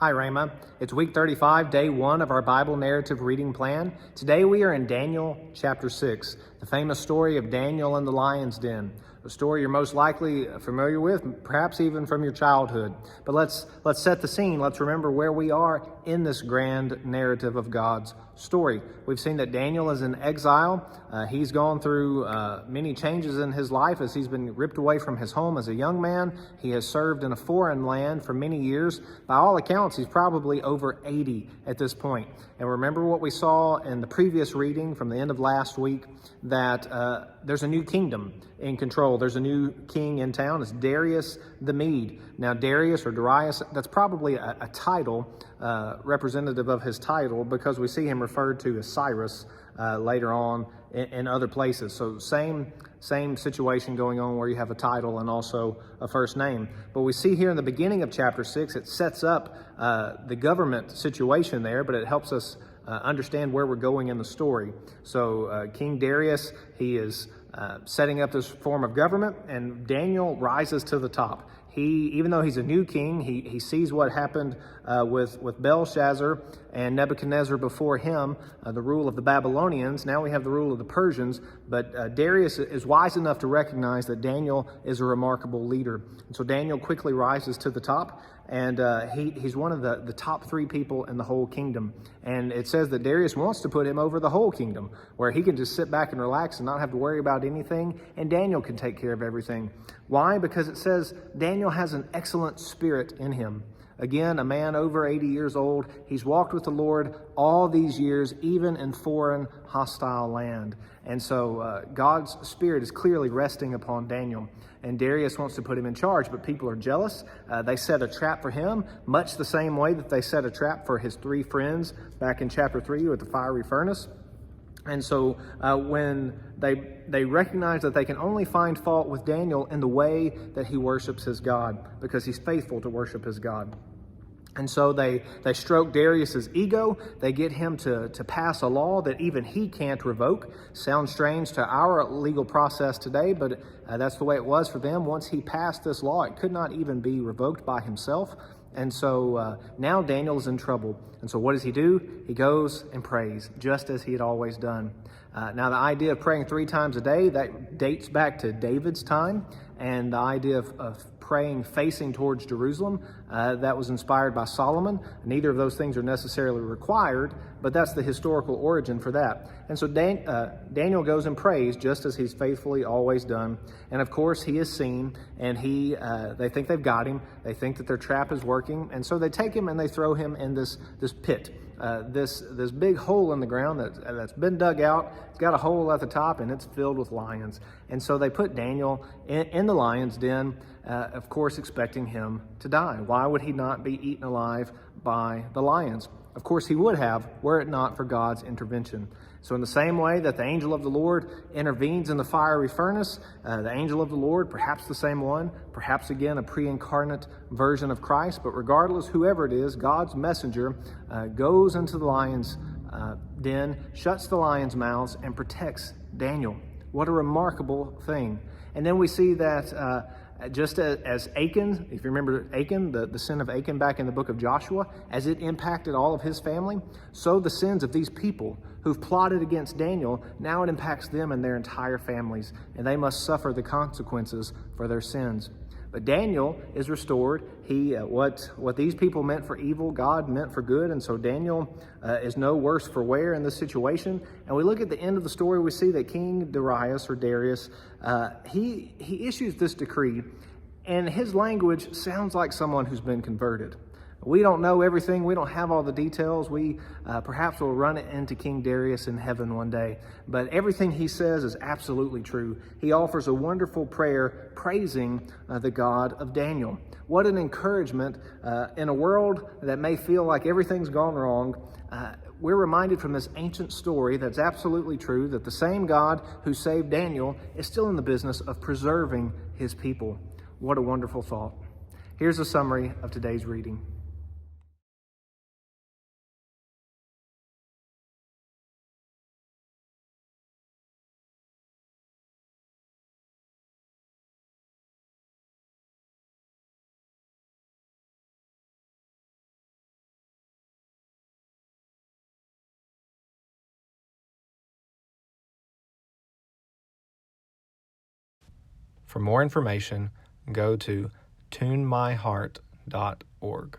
Hi, Rama. It's week 35, day 1 of our Bible narrative reading plan. Today we are in Daniel chapter 6, the famous story of Daniel and the lion's den, a story you're most likely familiar with, perhaps even from your childhood. But let's set the scene. Let's remember where we are in this grand narrative of God's story. We've seen that Daniel is in exile. He's gone through many changes in his life as he's been ripped away from his home as a young man. He has served in a foreign land for many years. By all accounts, he's probably over 80 at this point. And remember what we saw in the previous reading from the end of last week, that there's a new kingdom in control. There's a new king in town. It's Darius the Mede. Now, Darius or Darius, that's probably a title, representative of his title, because we see him referred to as Cyrus later on in other places. So same situation going on where you have a title and also a first name. But we see here in the beginning of chapter 6, it sets up the government situation there, but it helps us understand where we're going in the story. So King Darius, he is setting up this form of government, and Daniel rises to the top. Even though he's a new king, he sees what happened with Belshazzar and Nebuchadnezzar before him, the rule of the Babylonians. Now we have the rule of the Persians, but Darius is wise enough to recognize that Daniel is a remarkable leader. And so Daniel quickly rises to the top, and he's one of the top 3 people in the whole kingdom. And it says that Darius wants to put him over the whole kingdom, where he can just sit back and relax and not have to worry about anything, and Daniel can take care of everything. Why? Because it says Daniel has an excellent spirit in him. Again, a man over 80 years old. He's walked with the Lord all these years, even in foreign, hostile land. And so God's Spirit is clearly resting upon Daniel. And Darius wants to put him in charge, but people are jealous. They set a trap for him, much the same way that they set a trap for his 3 friends back in chapter 3 with the fiery furnace. And so when they recognize that they can only find fault with Daniel in the way that he worships his God, because he's faithful to worship his God. And so they stroke Darius's ego. They get him to pass a law that even he can't revoke. Sounds strange to our legal process today, but that's the way it was for them. Once he passed this law, it could not even be revoked by himself. And so now Daniel's in trouble. And so what does he do? He goes and prays, just as he had always done. Now, the idea of praying 3 times a day, that dates back to David's time. And the idea of praying facing towards Jerusalem, that was inspired by Solomon. Neither of those things are necessarily required, but that's the historical origin for that. And so Daniel goes and prays just as he's faithfully always done. And of course, he is seen, and they think they've got him. They think that their trap is working. And so they take him and they throw him in this pit. This big hole in the ground that's been dug out. It's got a hole at the top, and it's filled with lions. And so they put Daniel in the lion's den, of course expecting him to die. Why would he not be eaten alive by the lions? Of course he would have, were it not for God's intervention. So in the same way that the angel of the Lord intervenes in the fiery furnace, the angel of the Lord, perhaps the same one, perhaps again a pre-incarnate version of Christ, but regardless, whoever it is, God's messenger goes into the lion's den, shuts the lions' mouths, and protects Daniel. What a remarkable thing. And then we see that just as Achan, if you remember Achan, the sin of Achan back in the book of Joshua, as it impacted all of his family, so the sins of these people who've plotted against Daniel, now it impacts them and their entire families, and they must suffer the consequences for their sins. But Daniel is restored. What these people meant for evil, God meant for good. And so Daniel is no worse for wear in this situation. And we look at the end of the story, we see that King Darius, he issues this decree, and his language sounds like someone who's been converted. We don't know everything. We don't have all the details. We perhaps will run it into King Darius in heaven one day. But everything he says is absolutely true. He offers a wonderful prayer praising the God of Daniel. What an encouragement in a world that may feel like everything's gone wrong. We're reminded from this ancient story that's absolutely true, that the same God who saved Daniel is still in the business of preserving his people. What a wonderful thought. Here's a summary of today's reading. For more information, go to tunemyheart.org.